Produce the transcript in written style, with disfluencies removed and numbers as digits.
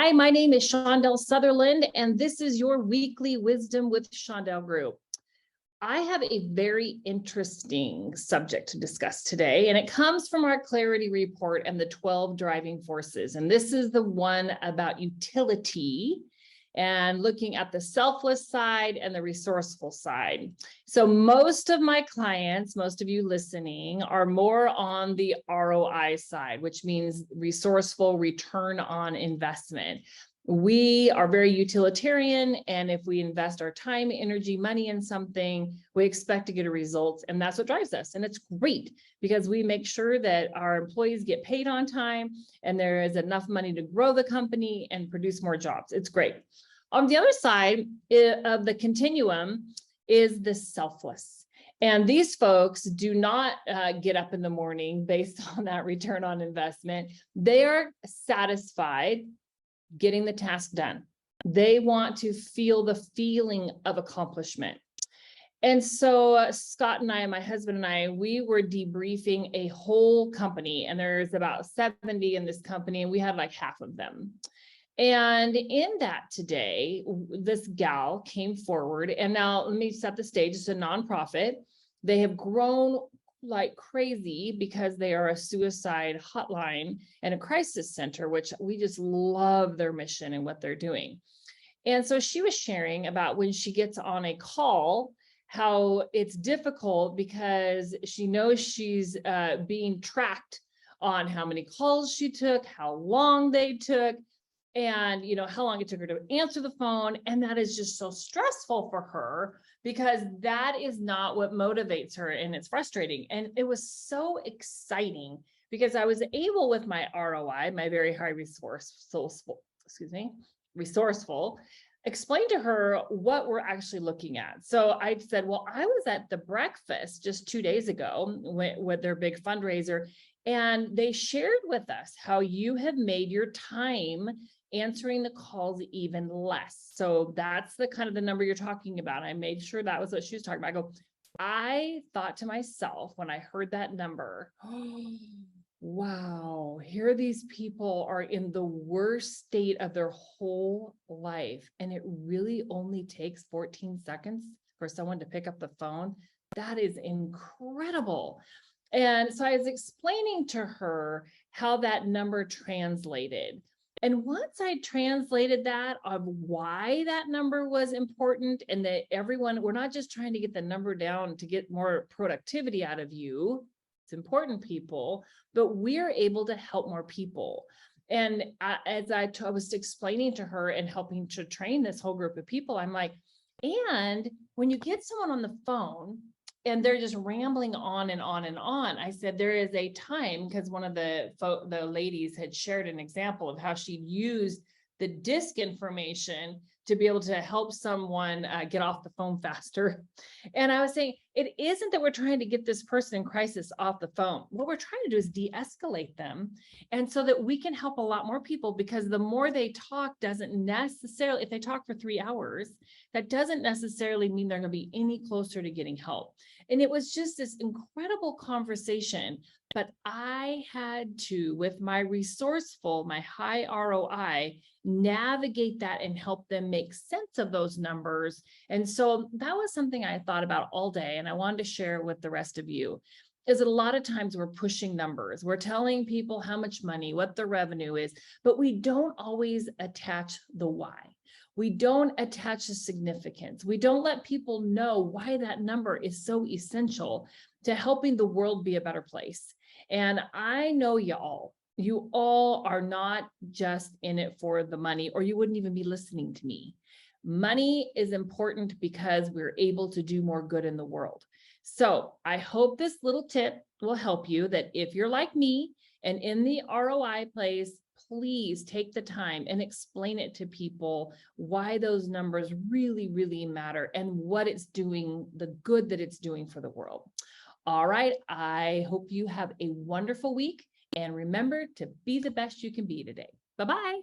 Hi, my name is Shandel Sutherland, and this is your weekly Wisdom with Shandel group. I have a very interesting subject to discuss today, and it comes from our Clarity Report and the 12 driving forces. And this is the one about utility and looking at the selfless side and the resourceful side. So most of my clients, most of you listening, are more on the ROI side, which means resourceful return on investment. We are very utilitarian, and if we invest our time, energy, money in something, we expect to get a result, and that's what drives us. And it's great because we make sure that our employees get paid on time and there is enough money to grow the company and produce more jobs. It's great. On the other side of the continuum is the selfless. And these folks do not get up in the morning based on that return on investment. They are satisfied getting the task done. They want to feel the feeling of accomplishment. And so Scott and I, my husband and I, we were debriefing a whole company, and there's about 70 in this company, and we had like half of them. And in that today, this gal came forward, and now let me set the stage. It's a nonprofit. They have grown like crazy because they are a suicide hotline and a crisis center, which we just love their mission and what they're doing. And so she was sharing about when she gets on a call, how it's difficult because she knows she's being tracked on how many calls she took, how long they took, and how long it took her to answer the phone. And that is just so stressful for her because that is not what motivates her, and it's frustrating. And it was so exciting because I was able, with my ROI, my very high resourceful, explain to her what we're actually looking at. So I said, well, I was at the breakfast just 2 days ago with their big fundraiser, and they shared with us how you have made your time answering the calls even less. So that's the kind of the number you're talking about. I made sure that was what she was talking about. I thought to myself when I heard that number, oh, wow, here these people are in the worst state of their whole life, and it really only takes 14 seconds for someone to pick up the phone. That is incredible. And so I was explaining to her how that number translated. And once I translated that of why that number was important, and that we're not just trying to get the number down to get more productivity out of you. It's important, people, but we're able to help more people. And as I was explaining to her and helping to train this whole group of people, I'm like, and when you get someone on the phone and they're just rambling on and on and on, I said, there is a time, because one of the ladies had shared an example of how she'd used the disk information to be able to help someone get off the phone faster. And I was saying, it isn't that we're trying to get this person in crisis off the phone. What we're trying to do is de-escalate them, and so that we can help a lot more people, because the more they talk doesn't necessarily, if they talk for 3 hours, that doesn't necessarily mean they're going to be any closer to getting help. And it was just this incredible conversation, but I had to, with my resourceful, my high ROI, navigate that and help them make sense of those numbers. And so that was something I thought about all day, and I wanted to share with the rest of you. Is that a lot of times we're pushing numbers. We're telling people how much money, what the revenue is, but we don't always attach the why. We don't attach the significance. We don't let people know why that number is so essential to helping the world be a better place. And I know you all are not just in it for the money, or you wouldn't even be listening to me. Money is important because we're able to do more good in the world. So I hope this little tip will help you, that if you're like me and in the ROI place, please take the time and explain it to people why those numbers really, really matter and what it's doing, the good that it's doing for the world. All right, I hope you have a wonderful week, and remember to be the best you can be today. Bye-bye.